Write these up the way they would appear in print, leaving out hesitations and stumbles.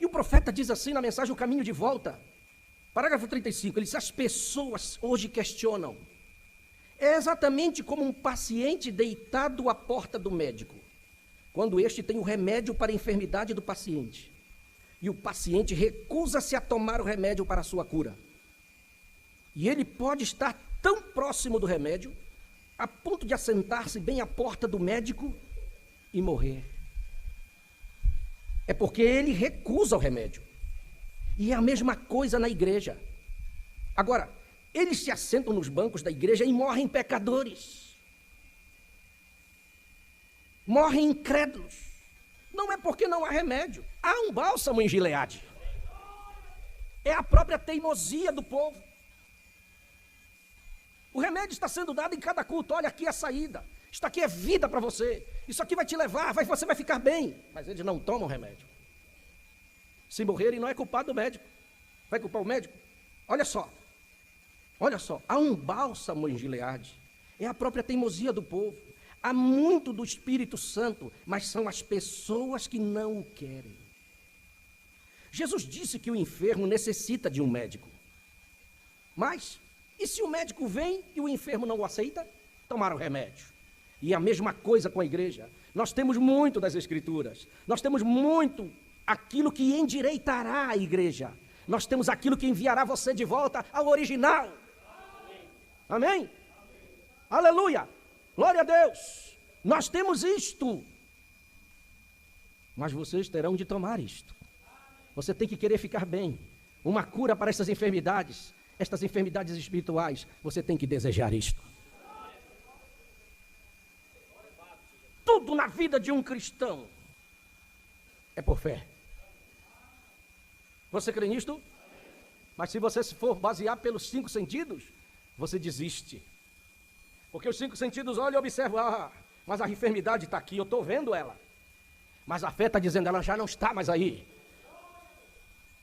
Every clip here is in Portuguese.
o profeta diz assim na mensagem O Caminho de Volta, parágrafo 35, ele diz: as pessoas hoje questionam. É exatamente como um paciente deitado à porta do médico, quando este tem o remédio para a enfermidade do paciente, e o paciente recusa-se a tomar o remédio para a sua cura. E ele pode estar tão próximo do remédio, a ponto de assentar-se bem à porta do médico e morrer. É porque ele recusa o remédio. E é a mesma coisa na igreja. Agora, eles se assentam nos bancos da igreja e morrem pecadores. Morrem incrédulos. Não é porque não há remédio. Há um bálsamo em Gileade. É a própria teimosia do povo. O remédio está sendo dado em cada culto. Olha, aqui é a saída. Isto aqui é vida para você. Isso aqui vai te levar, você vai ficar bem. Mas eles não tomam remédio. Se morrerem, não é culpado do médico. Vai culpar o médico? Olha só, há um bálsamo em Gileade. É a própria teimosia do povo. Há muito do Espírito Santo, mas são as pessoas que não o querem. Jesus disse que o enfermo necessita de um médico. Mas, e se o médico vem e o enfermo não o aceita? Tomar o remédio. E a mesma coisa com a igreja. Nós temos muito das Escrituras. Nós temos muito aquilo que endireitará a igreja. Nós temos aquilo que enviará você de volta ao original. Amém? Amém? Aleluia! Glória a Deus! Nós temos isto. Mas vocês terão de tomar isto. Você tem que querer ficar bem. Uma cura para essas enfermidades espirituais. Você tem que desejar isto. Tudo na vida de um cristão é por fé. Você crê nisto? Mas se você for basear pelos 5 sentidos, você desiste. Porque os 5 sentidos olham e observam: mas a enfermidade está aqui, eu estou vendo ela. Mas a fé está dizendo: ela já não está mais aí.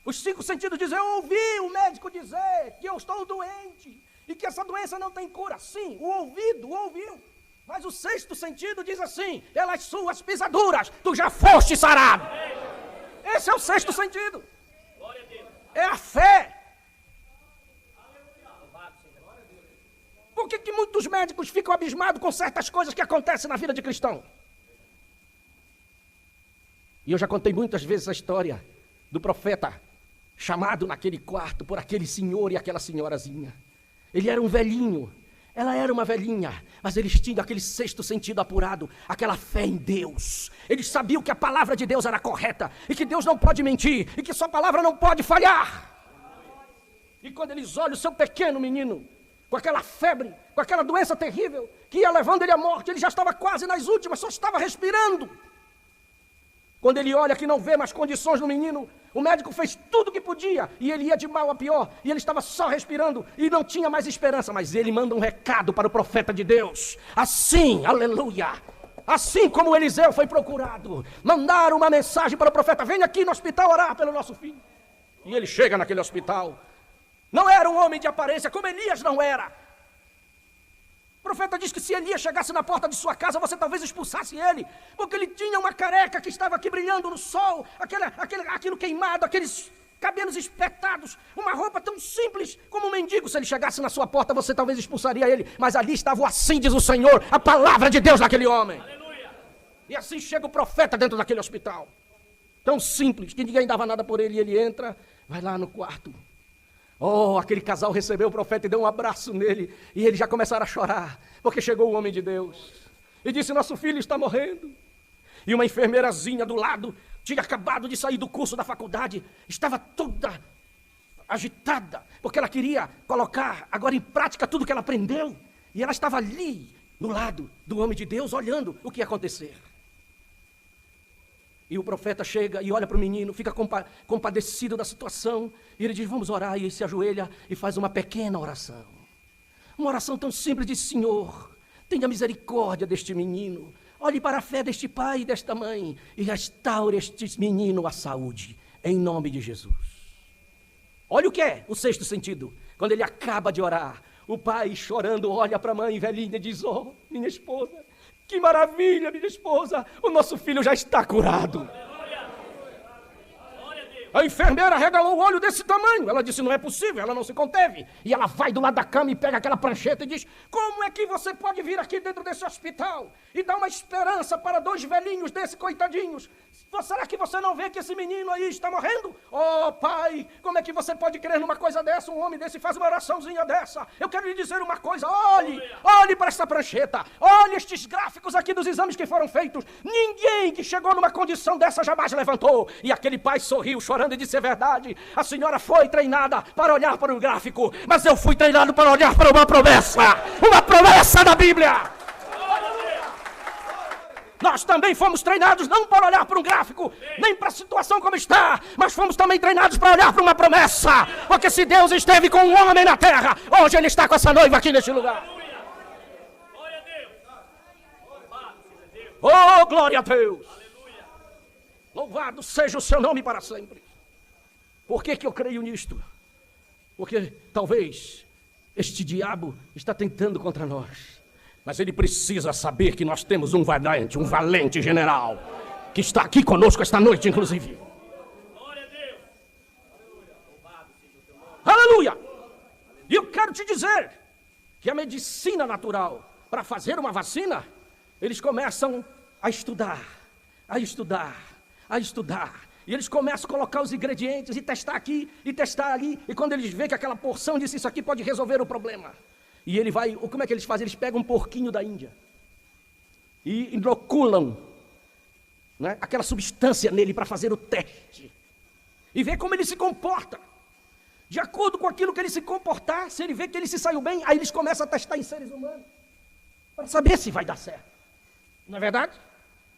Os 5 sentidos dizem: eu ouvi o médico dizer que eu estou doente e que essa doença não tem cura. Sim, o ouvido ouviu. Mas o 6º sentido diz assim: pelas suas pisaduras tu já foste sarado. Esse é o 6º sentido. É a fé. Por que muitos médicos ficam abismados com certas coisas que acontecem na vida de cristão? E eu já contei muitas vezes a história do profeta chamado naquele quarto por aquele senhor e aquela senhorazinha. Ele era um velhinho, ela era uma velhinha, mas eles tinham aquele 6º sentido apurado, aquela fé em Deus. Eles sabiam que a palavra de Deus era correta, e que Deus não pode mentir, e que sua palavra não pode falhar. E quando eles olham o seu pequeno menino, com aquela febre, com aquela doença terrível, que ia levando ele à morte, ele já estava quase nas últimas, só estava respirando. Quando ele olha que não vê mais condições no menino, o médico fez tudo o que podia, e ele ia de mal a pior, e ele estava só respirando, e não tinha mais esperança, mas ele manda um recado para o profeta de Deus, assim, aleluia, assim como Eliseu foi procurado, mandaram uma mensagem para o profeta: venha aqui no hospital orar pelo nosso filho. E ele chega naquele hospital, não era um homem de aparência, como Elias não era. O profeta diz que se Elias chegasse na porta de sua casa, você talvez expulsasse ele, porque ele tinha uma careca que estava aqui brilhando no sol, aquilo queimado, aqueles cabelos espetados, uma roupa tão simples como um mendigo. Se ele chegasse na sua porta, você talvez expulsaria ele, mas ali estava o assim diz o Senhor, a palavra de Deus naquele homem. Aleluia. E assim chega o profeta dentro daquele hospital, tão simples, que ninguém dava nada por ele, e ele entra, vai lá no quarto. Oh, aquele casal recebeu o profeta e deu um abraço nele, e eles já começaram a chorar, porque chegou o homem de Deus, e disse: nosso filho está morrendo. E uma enfermeirazinha do lado, tinha acabado de sair do curso da faculdade, estava toda agitada, porque ela queria colocar agora em prática tudo que ela aprendeu, e ela estava ali, no lado do homem de Deus, olhando o que ia acontecer. E o profeta chega e olha para o menino, fica compadecido da situação, e ele diz: vamos orar, e ele se ajoelha e faz uma pequena oração. Uma oração tão simples, diz: Senhor, tenha misericórdia deste menino, olhe para a fé deste pai e desta mãe, e restaure este menino à saúde, em nome de Jesus. Olha o que é o 6º sentido. Quando ele acaba de orar, o pai chorando olha para a mãe velhinha e diz: oh, minha esposa, que maravilha, minha esposa, o nosso filho já está curado. A enfermeira regalou o olho desse tamanho. Ela disse, não é possível, ela não se conteve. E ela vai do lado da cama e pega aquela prancheta e diz, como é que você pode vir aqui dentro desse hospital e dar uma esperança para 2 velhinhos desses coitadinhos? Será que você não vê que esse menino aí está morrendo? Oh, pai, como é que você pode crer numa coisa dessa? Um homem desse faz uma oraçãozinha dessa. Eu quero lhe dizer uma coisa, olhe para essa prancheta, olhe estes gráficos aqui dos exames que foram feitos. Ninguém que chegou numa condição dessa jamais levantou. E aquele pai sorriu, chorando e disse, é verdade, a senhora foi treinada para olhar para o gráfico, mas eu fui treinado para olhar para uma promessa da Bíblia. Nós também fomos treinados não para olhar para um gráfico, nem para a situação como está, mas fomos também treinados para olhar para uma promessa, porque se Deus esteve com um homem na terra, hoje Ele está com essa noiva aqui neste lugar. Oh, glória a Deus! Louvado seja o seu nome para sempre. Por que eu creio nisto? Porque talvez este diabo está tentando contra nós. Mas ele precisa saber que nós temos um valente general, que está aqui conosco esta noite, inclusive. Aleluia! E eu quero te dizer que a medicina natural, para fazer uma vacina, eles começam a estudar. E eles começam a colocar os ingredientes e testar aqui e testar ali. E quando eles veem que aquela porção disse isso aqui pode resolver o problema. E ele vai, como é que eles fazem? Eles pegam um porquinho da Índia e inoculam, né, aquela substância nele para fazer o teste. E ver como ele se comporta. De acordo com aquilo que ele se comportar, se ele vê que ele se saiu bem, aí eles começam a testar em seres humanos. Para saber se vai dar certo. Não é verdade?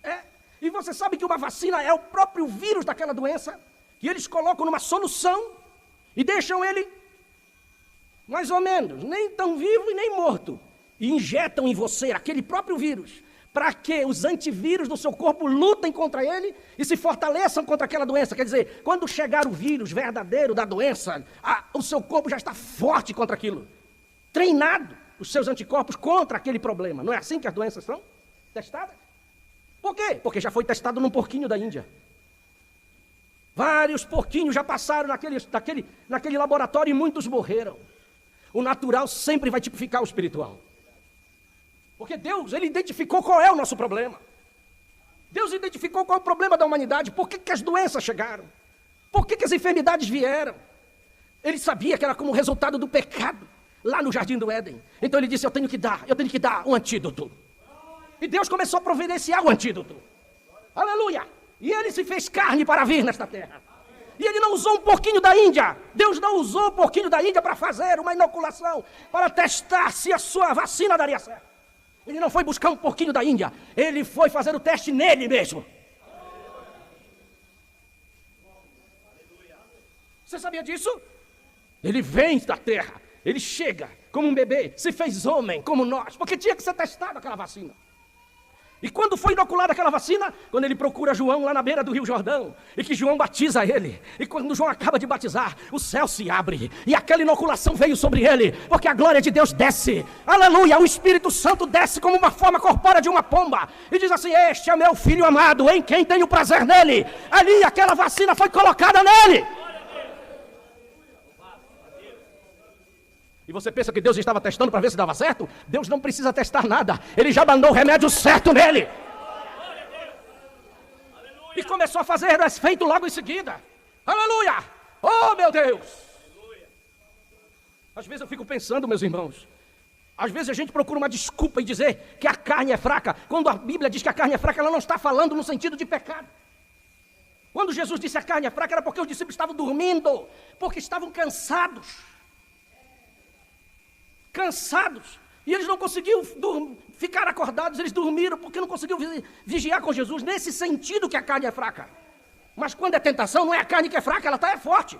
É. E você sabe que uma vacina é o próprio vírus daquela doença, que eles colocam numa solução e deixam ele, mais ou menos, nem tão vivo e nem morto. E injetam em você aquele próprio vírus, para que os antivírus do seu corpo lutem contra ele e se fortaleçam contra aquela doença. Quer dizer, quando chegar o vírus verdadeiro da doença, o seu corpo já está forte contra aquilo. Treinado, os seus anticorpos contra aquele problema. Não é assim que as doenças são testadas? Por quê? Porque já foi testado num porquinho da Índia. Vários porquinhos já passaram naquele laboratório e muitos morreram. O natural sempre vai tipificar o espiritual. Porque Deus, Ele identificou qual é o nosso problema. Deus identificou qual é o problema da humanidade. Por que as doenças chegaram? Por que as enfermidades vieram? Ele sabia que era como resultado do pecado, lá no Jardim do Éden. Então Ele disse, eu tenho que dar um antídoto. E Deus começou a providenciar o antídoto. Aleluia! E Ele se fez carne para vir nesta terra. E Ele não usou um porquinho da Índia. Deus não usou um porquinho da Índia para fazer uma inoculação, para testar se a sua vacina daria certo. Ele não foi buscar um porquinho da Índia. Ele foi fazer o teste nele mesmo. Você sabia disso? Ele vem da terra. Ele chega como um bebê, se fez homem como nós, porque tinha que ser testado aquela vacina. E quando foi inoculada aquela vacina, quando ele procura João lá na beira do Rio Jordão, e que João batiza ele, e quando João acaba de batizar, o céu se abre, e aquela inoculação veio sobre ele, porque a glória de Deus desce, aleluia, o Espírito Santo desce como uma forma corpórea de uma pomba, e diz assim, este é meu filho amado, em quem tenho prazer nele. Ali aquela vacina foi colocada nele. E você pensa que Deus estava testando para ver se dava certo? Deus não precisa testar nada. Ele já mandou o remédio certo nele. E começou a fazer efeito logo em seguida. Aleluia! Oh, meu Deus! Às vezes eu fico pensando, meus irmãos, às vezes a gente procura uma desculpa e dizer que a carne é fraca. Quando a Bíblia diz que a carne é fraca, ela não está falando no sentido de pecado. Quando Jesus disse que a carne é fraca, era porque os discípulos estavam dormindo, porque estavam cansados. E eles não conseguiam ficar acordados, eles dormiram porque não conseguiam vigiar com Jesus, nesse sentido que a carne é fraca. Mas quando é tentação, não é a carne que é fraca, ela é forte.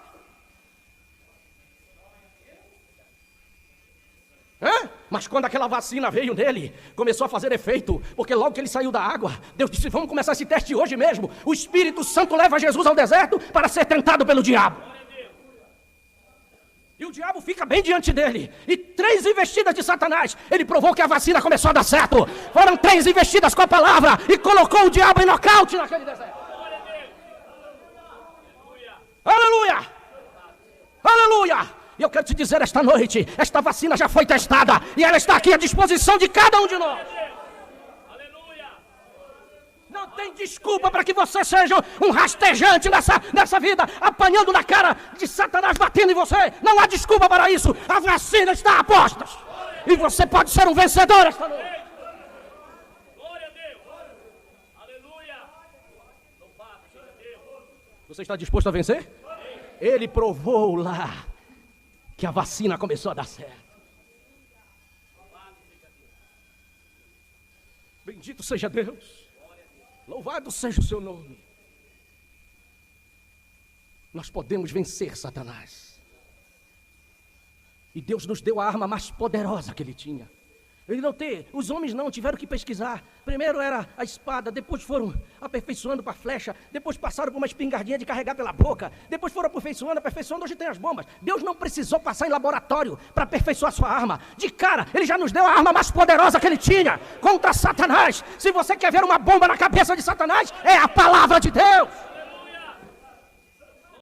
Mas quando aquela vacina veio nele, começou a fazer efeito, porque logo que ele saiu da água, Deus disse, vamos começar esse teste hoje mesmo. O Espírito Santo leva Jesus ao deserto para ser tentado pelo diabo. E o diabo fica bem diante dele. E 3 investidas de Satanás. Ele provou que a vacina começou a dar certo. Foram 3 investidas com a palavra. E colocou o diabo em nocaute naquele deserto. E eu quero te dizer esta noite, esta vacina já foi testada e ela está aqui à disposição de cada um de nós. Não tem desculpa para que você seja um rastejante nessa vida, apanhando na cara de Satanás, batendo em você. Não há desculpa para isso. A vacina está a postas. E você pode ser um vencedor esta noite. Glória a Deus. Aleluia. Você está disposto a vencer? Ele provou lá que a vacina começou a dar certo. Bendito seja Deus. Louvado seja o seu nome. Nós podemos vencer Satanás. E Deus nos deu a arma mais poderosa que ele tinha. Os homens não tiveram que pesquisar. Primeiro era a espada, depois foram aperfeiçoando para a flecha, depois passaram por uma espingardinha de carregar pela boca, depois foram aperfeiçoando, hoje tem as bombas. Deus não precisou passar em laboratório para aperfeiçoar sua arma. De cara, ele já nos deu a arma mais poderosa que ele tinha contra Satanás. Se você quer ver uma bomba na cabeça de Satanás, é a palavra de Deus.